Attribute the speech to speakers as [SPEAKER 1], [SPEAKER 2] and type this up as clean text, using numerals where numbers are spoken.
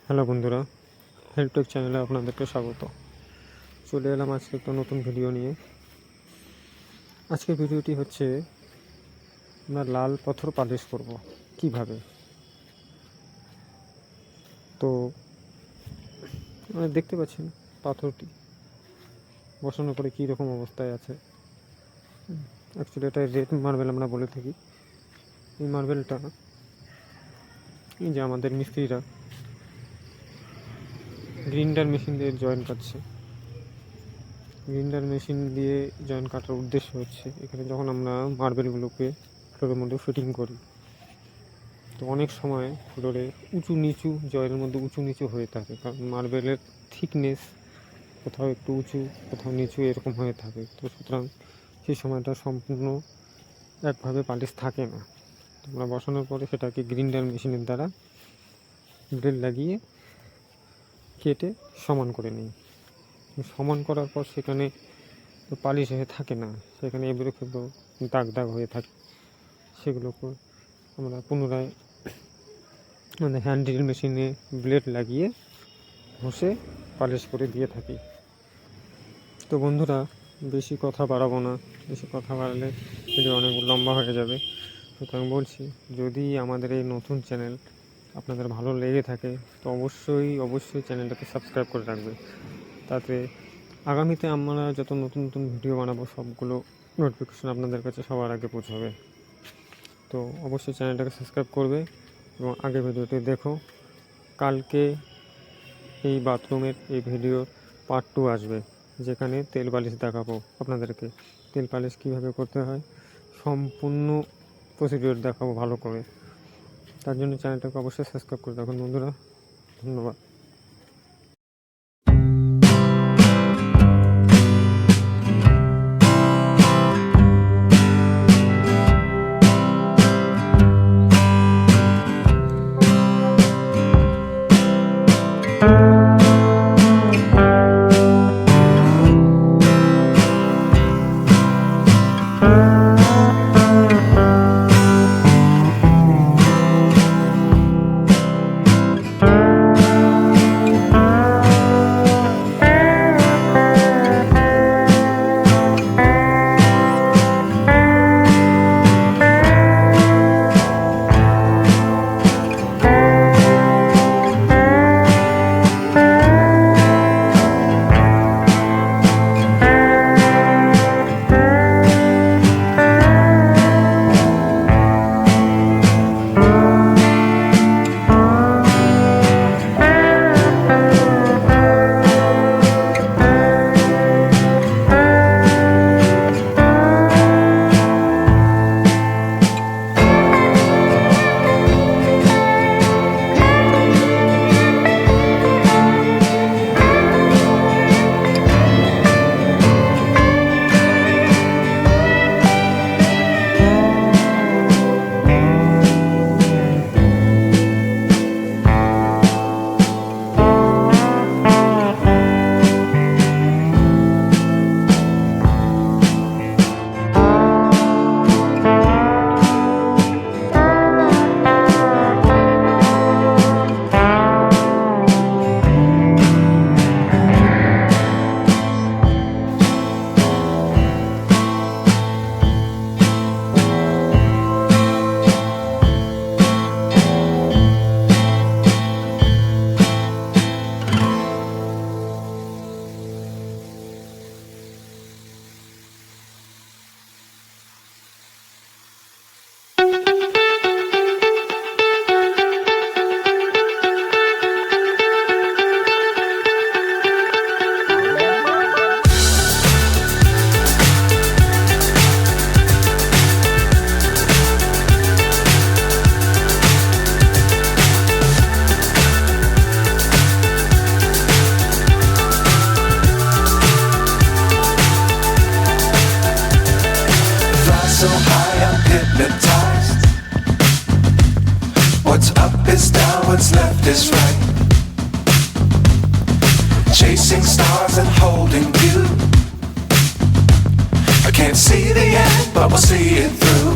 [SPEAKER 1] Hello বন্ধুরা, হেল্পটেক চ্যানেলে আপনাদেরকে স্বাগত। চলে এলাম আজকে একটা নতুন ভিডিও নিয়ে। আজকের ভিডিওটি হচ্ছে আমরা লাল পাথর পালিশ করব কিভাবে। তো দেখতে পাচ্ছেন পাথরটি বসানোর পরে কী রকম অবস্থায় আছে। অ্যাকচুয়ালি এটা রেড মার্বেল আমরা বলে থাকি। এই মার্বেলটা এই যে আমাদের মিস্ত্রিরা গ্রিন্ডার মেশিন দিয়ে জয়েন কাটছে। গ্রিন্ডার মেশিন দিয়ে জয়েন কাটার উদ্দেশ্য হচ্ছে এখানে যখন আমরা মার্বেলগুলোকে ফ্লোরের মধ্যে ফিটিং করি, তো অনেক সময় ফ্লোরে উঁচু নিচু জয়ের মধ্যে উঁচু নিচু হয়ে থাকে, কারণ মার্বেলের থিকনেস কোথাও একটু উঁচু কোথাও নিচু এরকম হয়ে থাকে। তো সুতরাং সেই সময়টা সম্পূর্ণ একভাবে পালিশ থাকে না। আমরা বসানোর পরে সেটাকে গ্রিন্ডার মেশিনের দ্বারা ব্লেড লাগিয়ে কেটে সমান করে নিই। সমান করার পর সেখানে তো পালিশ হয়ে থাকে না, সেখানে এবড়ো খেবড়ো দাগ দাগ হয়ে থাকে। সেগুলোকে আমরা পুনরায় হ্যান্ড ড্রিল মেশিনে ব্লেড লাগিয়ে ঘষে পালিশ করে দিয়ে থাকি। তো বন্ধুরা, বেশি কথা বাড়াবো না, বেশি কথা বাড়ালে ভিডিও অনেক লম্বা হয়ে যাবে। সুতরাং বলছি, যদি আমাদের এই নতুন চ্যানেল আপনাদের ভালো লেগে থাকে তো অবশ্যই চ্যানেলটাকে সাবস্ক্রাইব করে রাখবে। তাতে আগামীতে আমরা যত নতুন নতুন ভিডিও বানাবো সবগুলো নোটিফিকেশন আপনাদের কাছে সবার আগে পৌঁছাবে। তো অবশ্যই চ্যানেলটাকে সাবস্ক্রাইব করবে এবং আগে ভিডিওটি দেখো। কালকে এই বাথরুমের এই ভিডিওর পার্ট 2 আসবে, যেখানে তেল পালিশ দেখাবো আপনাদেরকে। তেল পালিশ কীভাবে করতে হয় সম্পূর্ণ প্রসিডিওর দেখাবো ভালো করে। তার জন্য চ্যানেলটাকে অবশ্যই সাবস্ক্রাইব করে রাখুন বন্ধুরা। ধন্যবাদ।
[SPEAKER 2] So high, I'm hypnotized. What's up is down, what's left is right. Chasing stars and holding you. I can't see the end, but we'll see it through.